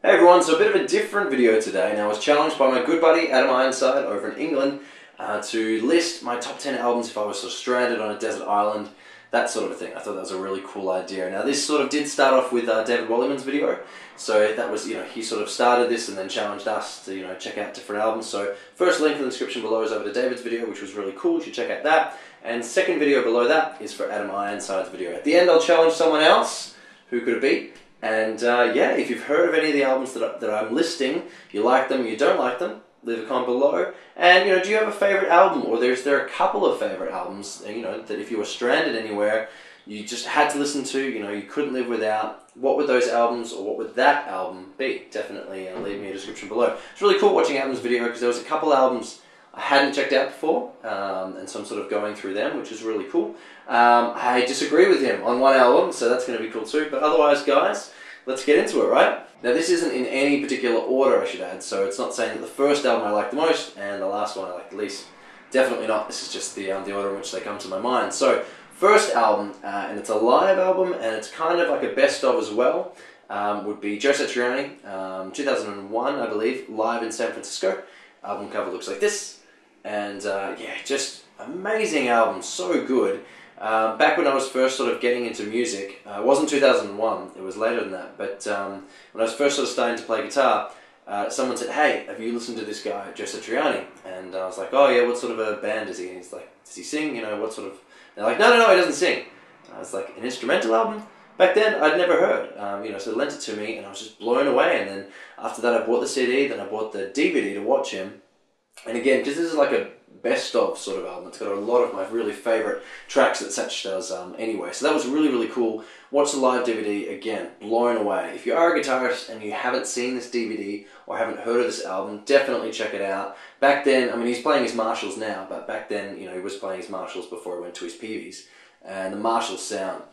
Hey everyone, so a bit of a different video today. Now I was challenged by my good buddy Adam Ironside over in England to list my top 10 albums if I was sort of stranded on a desert island, that sort of a thing. I thought that was a really cool idea. Now this sort of did start off with David Wallimann's video, so that was, he sort of started this and then challenged us to, check out different albums. So first link in the description below is over to David's video, which was really cool, you should check out that. And second video below that is for Adam Ironside's video. At the end I'll challenge someone else, who could it be? And yeah, if you've heard of any of the albums that I'm listing, you like them, you don't like them, leave a comment below. And do you have a favourite album, or is there a couple of favourite albums, that if you were stranded anywhere, you just had to listen to, you couldn't live without? What would those albums, or what would that album be? Definitely leave me a description below. It's really cool watching Adam's video because there was a couple albums I hadn't checked out before, and so I'm sort of going through them, which is really cool. I disagree with him on one album, so that's going to be cool too. But otherwise, guys, let's get into it, right? Now, this isn't in any particular order, I should add, so it's not saying that the first album I like the most and the last one I like the least. Definitely not. This is just the order in which they come to my mind. So, first album, and it's a live album, and it's kind of like a best of as well, would be Triana, 2001, I believe, live in San Francisco. Album cover looks like this. And yeah, just amazing album, so good. Back when I was first sort of getting into music, it wasn't 2001, it was later than that, but when I was first sort of starting to play guitar, someone said, "Hey, have you listened to this guy, Triana?" And I was like, "Oh yeah, what sort of a band is he?" And he's like, "Does he sing? What sort of..." And they're like, No, he doesn't sing." And I was like, "An instrumental album?" Back then, I'd never heard, so they lent it to me, and I was just blown away. And then after that, I bought the CD, then I bought the DVD to watch him. And again, because this is like a best of sort of album, it's got a lot of my really favourite tracks that Satch does anyway. So that was really, really cool. Watch the live DVD, again, blown away. If you are a guitarist and you haven't seen this DVD or haven't heard of this album, definitely check it out. Back then, I mean, he's playing his Marshalls now, but back then, he was playing his Marshalls before he went to his Peavies. And the Marshall sound,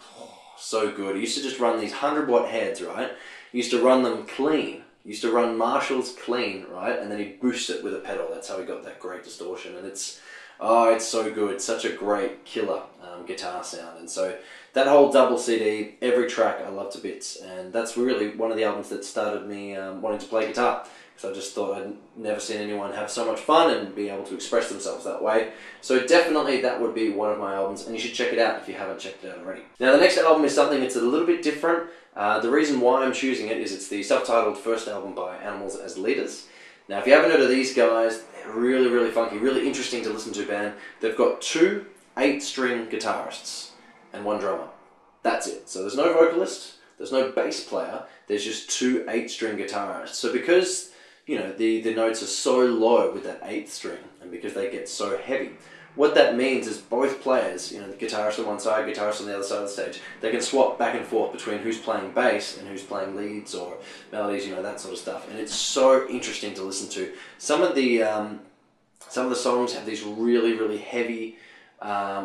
so good. He used to just run these 100-watt heads, right? He used to run them clean. He used to run Marshalls clean, right? And then he'd boost it with a pedal. That's how he got that great distortion. And it's so good. Such a great killer guitar sound. And so that whole double CD, every track I love to bits. And that's really one of the albums that started me wanting to play guitar. Because I just thought I'd never seen anyone have so much fun and be able to express themselves that way. So definitely that would be one of my albums, and you should check it out if you haven't checked it out already. Now the next album is something that's a little bit different. The reason why I'm choosing it is it's the self-titled first album by Animals as Leaders. Now if you haven't heard of these guys, they're really, really funky, really interesting to listen to band. They've got 2 8-string guitarists and 1 drummer. That's it. So there's no vocalist, there's no bass player, there's just 2 8-string guitarists. So because the notes are so low with that 8th string, and because they get so heavy, what that means is both players, the guitarist on one side, guitarist on the other side of the stage, they can swap back and forth between who's playing bass and who's playing leads or melodies, that sort of stuff. And it's so interesting to listen to. Some of the songs have these really, really heavy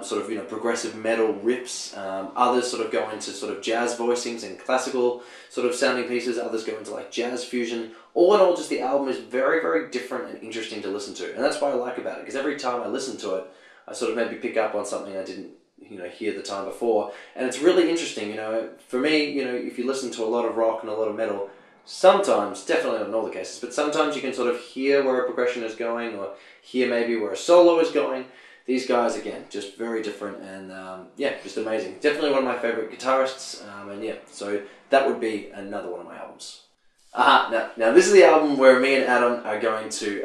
sort of progressive metal riffs. Others sort of go into sort of jazz voicings and classical sort of sounding pieces. Others go into like jazz fusion. All in all, just the album is very, very different and interesting to listen to, and that's what I like about it. Because every time I listen to it, I sort of maybe pick up on something I didn't hear the time before, and it's really interesting. For me, if you listen to a lot of rock and a lot of metal, sometimes, definitely not in all the cases, but sometimes you can sort of hear where a progression is going, or hear maybe where a solo is going. These guys, again, just very different, and yeah, just amazing. Definitely one of my favourite guitarists, and yeah, so that would be another one of my albums. Now this is the album where me and Adam are going to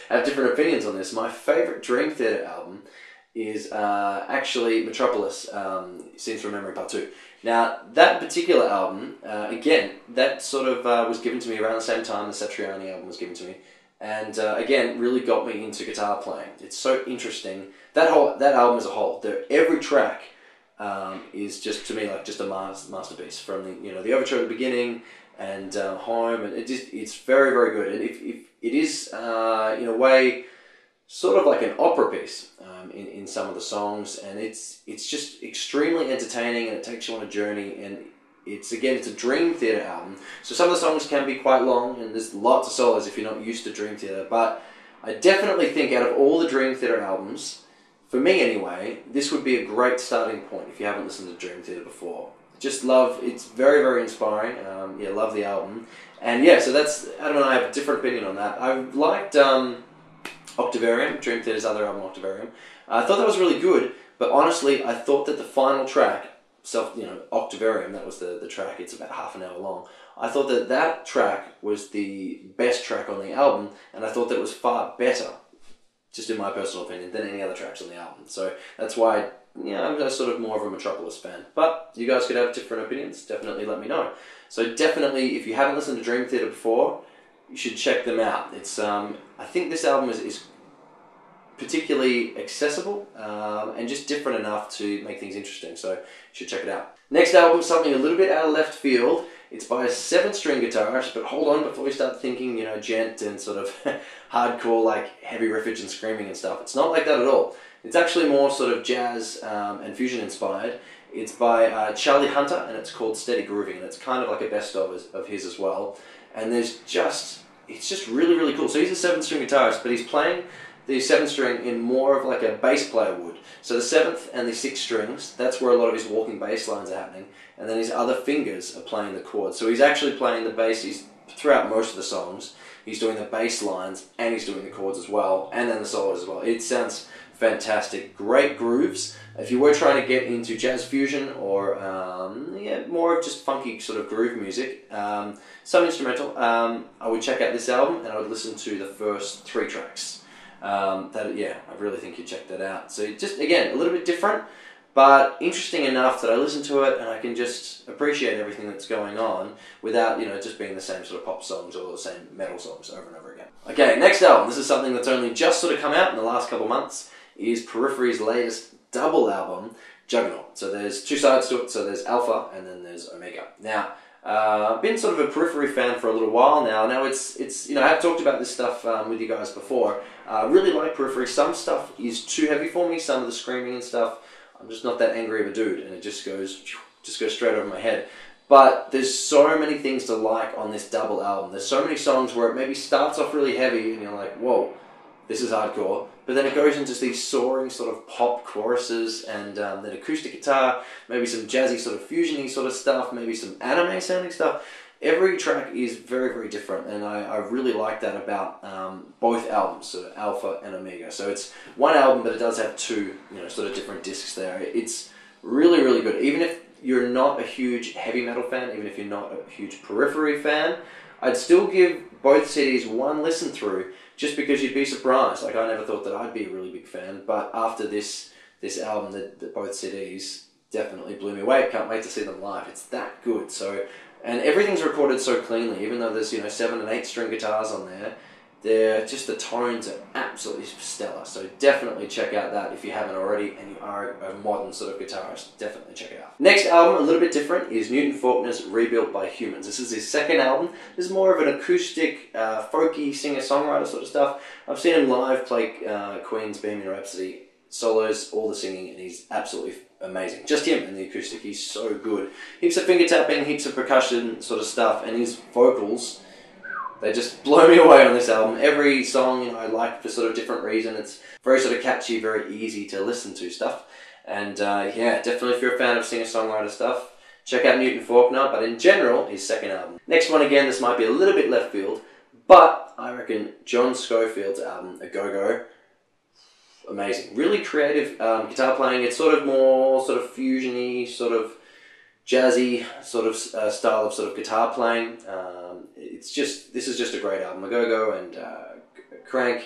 have different opinions on this. My favourite Dream Theater album is actually Metropolis Scenes from Memory Part 2. Now, that particular album, again, that sort of was given to me around the same time the Satriani album was given to me. And again, really got me into guitar playing. It's so interesting. That album as a whole, every track is just, to me, like just a masterpiece. From the overture at the beginning and home, and it's very, very good. And if it is in a way sort of like an opera piece in some of the songs, and it's just extremely entertaining, and it takes you on a journey. And it's a Dream Theater album, so some of the songs can be quite long, and there's lots of solos if you're not used to Dream Theater. But I definitely think out of all the Dream Theater albums, for me anyway, this would be a great starting point if you haven't listened to Dream Theater before. just love, it's very, very inspiring. Yeah, love the album. And yeah, so that's, Adam and I have a different opinion on that. I liked Octavarium, Dream Theater's other album, Octavarium. I thought that was really good, but honestly, I thought that the final track, Octavarium, that was the track, it's about half an hour long. I thought that that track was the best track on the album, and I thought that it was far better, just in my personal opinion, than any other tracks on the album. So that's why, I'm sort of more of a Metropolis fan. But you guys could have different opinions, definitely let me know. So definitely, if you haven't listened to Dream Theater before, you should check them out. It's I think this album is particularly accessible and just different enough to make things interesting, so you should check it out. Next album, something a little bit out of left field. It's by a 7-string guitarist, but hold on, before we start thinking, gent and sort of hardcore, like heavy riffage and screaming and stuff. It's not like that at all. It's actually more sort of jazz and fusion inspired. It's by Charlie Hunter, and it's called Steady Grooving, and it's kind of like a best of his as well. And it's just really, really cool. So he's a 7-string guitarist, but he's playing the 7-string in more of like a bass player would. So the 7th and the 6th strings, that's where a lot of his walking bass lines are happening, and then his other fingers are playing the chords. So he's actually playing the bass, throughout most of the songs, he's doing the bass lines, and he's doing the chords as well, and then the solos as well. It sounds fantastic. Great grooves. If you were trying to get into jazz fusion or more of just funky sort of groove music, some instrumental, I would check out this album, and I would listen to the first 3 tracks. I really think you check that out. So just, again, a little bit different, but interesting enough that I listen to it and I can just appreciate everything that's going on without, just being the same sort of pop songs or the same metal songs over and over again. Okay, next album. This is something that's only just sort of come out in the last couple months. Is Periphery's latest double album, Juggernaut. So there's 2 sides to it. So there's Alpha and then there's Omega. Now, I've been sort of a Periphery fan for a little while now. Now it's I've talked about this stuff with you guys before. I really like Periphery. Some stuff is too heavy for me. Some of the screaming and stuff, I'm just not that angry of a dude, and it just goes straight over my head. But there's so many things to like on this double album. There's so many songs where it maybe starts off really heavy, and you're like, whoa, this is hardcore. But then it goes into these soaring sort of pop choruses, and then acoustic guitar, maybe some jazzy sort of fusion-y sort of stuff, maybe some anime sounding stuff. Every track is very, very different, and I really like that about both albums, so Alpha and Omega. So it's one album, but it does have 2, sort of different discs there. It's really, really good. Even if you're not a huge heavy metal fan, even if you're not a huge Periphery fan, I'd still give both CDs one listen through, just because you'd be surprised. Like, I never thought that I'd be a really big fan, but after this album, both CDs definitely blew me away. Can't wait to see them live. It's that good. So, and everything's recorded so cleanly, even though there's 7 and 8 string guitars on there. The tones are absolutely stellar. So definitely check out that if you haven't already, and you are a modern sort of guitarist. Definitely check it out. Next album, a little bit different, is Newton Faulkner's Rebuilt by Humans. This is his 2nd album. This is more of an acoustic, folky singer-songwriter sort of stuff. I've seen him live play Queen's Bohemian Rhapsody solos, all the singing, and he's absolutely amazing. Just him and the acoustic, he's so good. Heaps of finger tapping, heaps of percussion sort of stuff, and his vocals, they just blow me away on this album. Every song, I like for sort of different reason. It's very sort of catchy, very easy to listen to stuff. And definitely if you're a fan of singer-songwriter stuff, check out Newton Faulkner, but in general, his 2nd album. Next one, again, this might be a little bit left field, but I reckon John Scofield's album, A Go-Go, amazing. Really creative guitar playing. It's sort of more sort of fusion-y, sort of jazzy sort of style of sort of guitar playing. This is just a great album. A Go-Go and Crank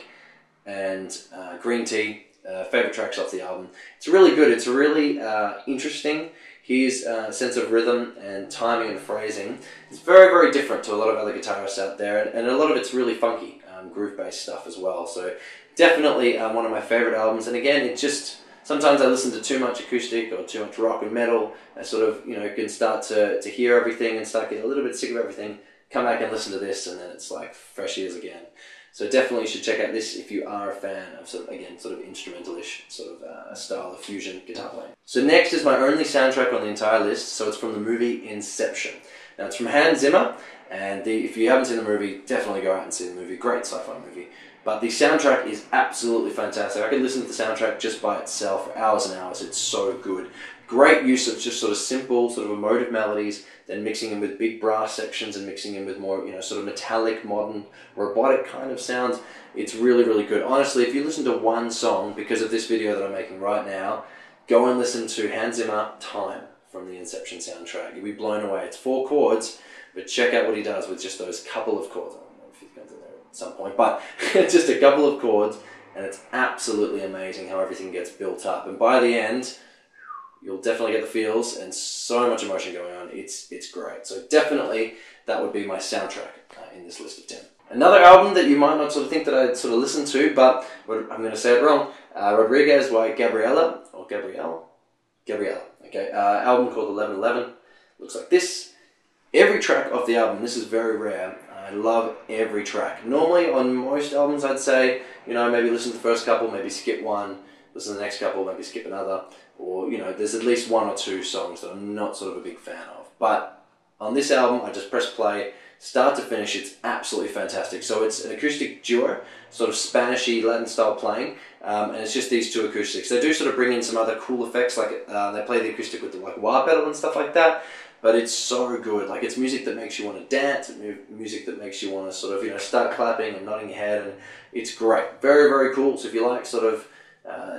and Green Tea, favourite tracks off the album. It's really good. It's really interesting. His sense of rhythm and timing and phrasing is very, very different to a lot of other guitarists out there, and a lot of it's really funky, groove-based stuff as well. So definitely one of my favourite albums. And again, it just, sometimes I listen to too much acoustic or too much rock and metal. I sort of, can start to hear everything and start getting a little bit sick of everything. Come back and listen to this, and then it's like fresh ears again. So definitely you should check out this if you are a fan of sort of instrumental-ish sort of style of fusion guitar playing. So next is my only soundtrack on the entire list. So it's from the movie Inception. Now it's from Hans Zimmer, And if you haven't seen the movie, definitely go out and see the movie. Great sci-fi movie. But the soundtrack is absolutely fantastic. I could listen to the soundtrack just by itself for hours and hours. It's so good. Great use of just sort of simple, sort of emotive melodies, then mixing in with big brass sections and mixing in with more, sort of metallic, modern, robotic kind of sounds. It's really, really good. Honestly, if you listen to one song, because of this video that I'm making right now, go and listen to Hans Zimmer, Time, from the Inception soundtrack. You'll be blown away. It's 4 chords, but check out what he does with just those couple of chords. I don't know if he comes in there at some point, but just a couple of chords, and it's absolutely amazing how everything gets built up. And by the end, you'll definitely get the feels and so much emotion going on. It's great. So definitely that would be my soundtrack in this list of 10. Another album that you might not sort of think that I'd sort of listen to, but I'm going to say it wrong. Rodriguez by Gabriela, or Gabrielle? Gabriela. Okay, album called 1111. Looks like this. Every track off the album, this is very rare. I love every track. Normally on most albums I'd say, maybe listen to the first couple, maybe skip one, listen to the next couple, maybe skip another. Or, there's at least 1 or 2 songs that I'm not sort of a big fan of. But on this album, I just press play, start to finish, it's absolutely fantastic. So it's an acoustic duo, sort of Spanish-y, Latin style playing, and it's just these 2 acoustics. They do sort of bring in some other cool effects, like they play the acoustic with the wah pedal and stuff like that, but it's so good. Like, it's music that makes you want to dance, music that makes you want to sort of, start clapping and nodding your head, and it's great. Very, very cool. So if you like sort of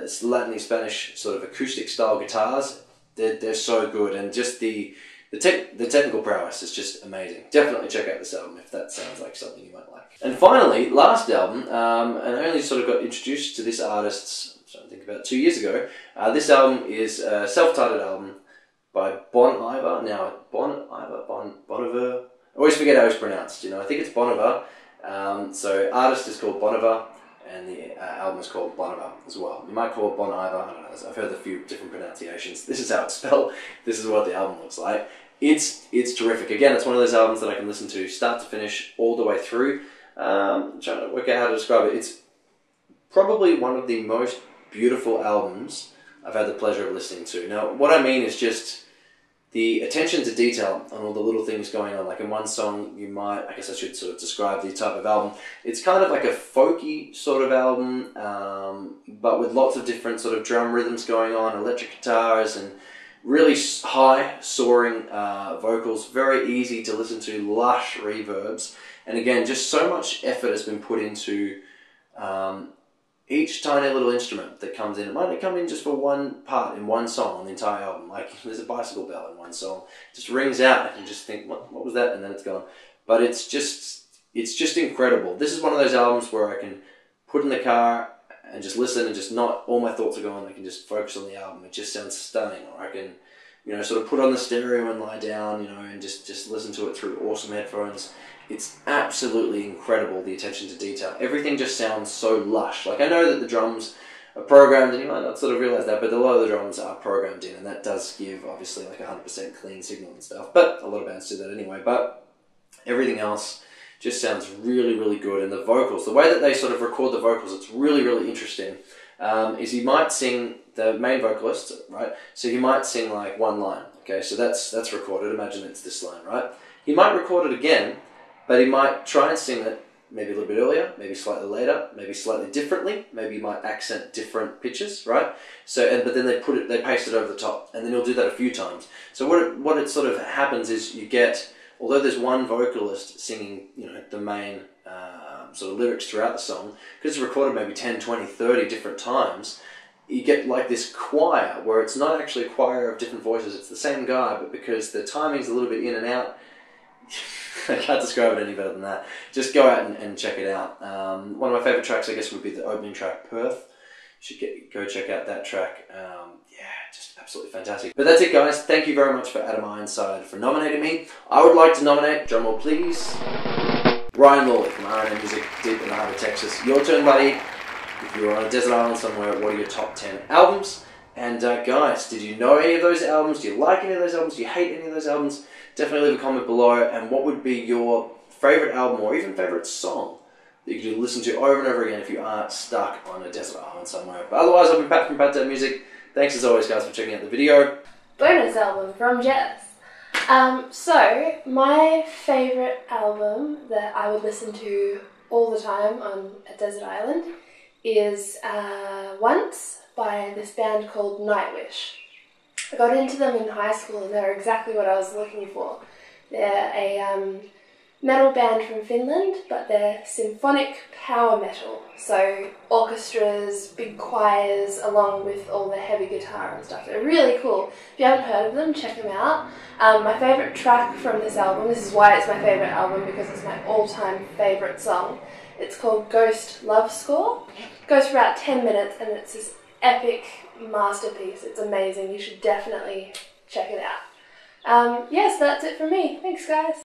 it's Latin Spanish sort of acoustic style guitars, they're so good, and just the technical prowess is just amazing. Definitely check out this album if that sounds like something you might like. And finally, last album, and I only sort of got introduced to this artist, I think about 2 years ago. This album is a self-titled album by Boniver. Now, Boniver. I always forget how it's pronounced. I think it's Boniver. So artist is called Boniver, and the album is called Boniver as well. You might call it Boniver, I don't know. I've heard a few different pronunciations. This is how it's spelled. This is what the album looks like. It's terrific. Again, it's one of those albums that I can listen to start to finish all the way through. I'm trying to work out how to describe it. It's probably one of the most beautiful albums I've had the pleasure of listening to. Now, what I mean is just the attention to detail on all the little things going on. Like in one song, I guess I should sort of describe the type of album. It's kind of like a folky sort of album, but with lots of different sort of drum rhythms going on, electric guitars, and really high, soaring vocals. Very easy to listen to, lush reverbs. And again, just so much effort has been put into each tiny little instrument that comes in. It might come in just for one part in one song on the entire album. Like there's a bicycle bell in one song. It just rings out. I can just think, what was that? And then it's gone. But it's just incredible. This is one of those albums where I can put in the car and just listen, and just not all my thoughts are gone. I can just focus on the album. It just sounds stunning. Or I can, sort of put on the stereo and lie down, and just listen to it through awesome headphones. It's absolutely incredible, the attention to detail. Everything just sounds so lush. Like, I know that the drums are programmed, and you might not sort of realize that, but a lot of the drums are programmed in, and that does give, obviously, like 100% clean signal and stuff. But a lot of bands do that anyway. But everything else just sounds really, really good. And the vocals, the way that they sort of record the vocals, it's really, really interesting. Is he might sing, the main vocalist, right? So he might sing like one line. Okay, so that's recorded. Imagine it's this line, right? He might record it again, but he might try and sing it maybe a little bit earlier, maybe slightly later, maybe slightly differently. Maybe he might accent different pitches, right? So, but then they paste it over the top, and then he'll do that a few times. So what it sort of happens is you get, although there's one vocalist singing, the main sort of lyrics throughout the song, because it's recorded maybe 10, 20, 30 different times, you get like this choir where it's not actually a choir of different voices. It's the same guy, but because the timing's a little bit in and out, I can't describe it any better than that. Just go out and check it out. One of my favourite tracks, I guess, would be the opening track, Perth. You should go check out that track. Yeah, just absolutely fantastic. But that's it, guys. Thank you very much for Adam Ironside for nominating me. I would like to nominate, drumroll please, Ryan Lawley from R&M Music, deep in the heart of Texas. Your turn, buddy. If you're on a desert island somewhere, what are your top 10 albums? And guys, did you know any of those albums? Do you like any of those albums? Do you hate any of those albums? Definitely leave a comment below. And what would be your favourite album or even favourite song that you could listen to over and over again if you aren't stuck on a desert island somewhere? But otherwise, I've been Pat from Pat Music. Thanks as always, guys, for checking out the video. Bonus album from Jess. So my favourite album that I would listen to all the time on a desert island is Once by this band called Nightwish. I got into them in high school and they're exactly what I was looking for. They're a metal band from Finland, but they're symphonic power metal. So orchestras, big choirs, along with all the heavy guitar and stuff. They're really cool. If you haven't heard of them, check them out. My favourite track from this album, this is why it's my favourite album, because it's my all-time favourite song. It's called Ghost Love Score. It goes for about 10 minutes and it's this epic masterpiece. It's amazing. You should definitely check it out. Yes, that's it from me. Thanks, guys.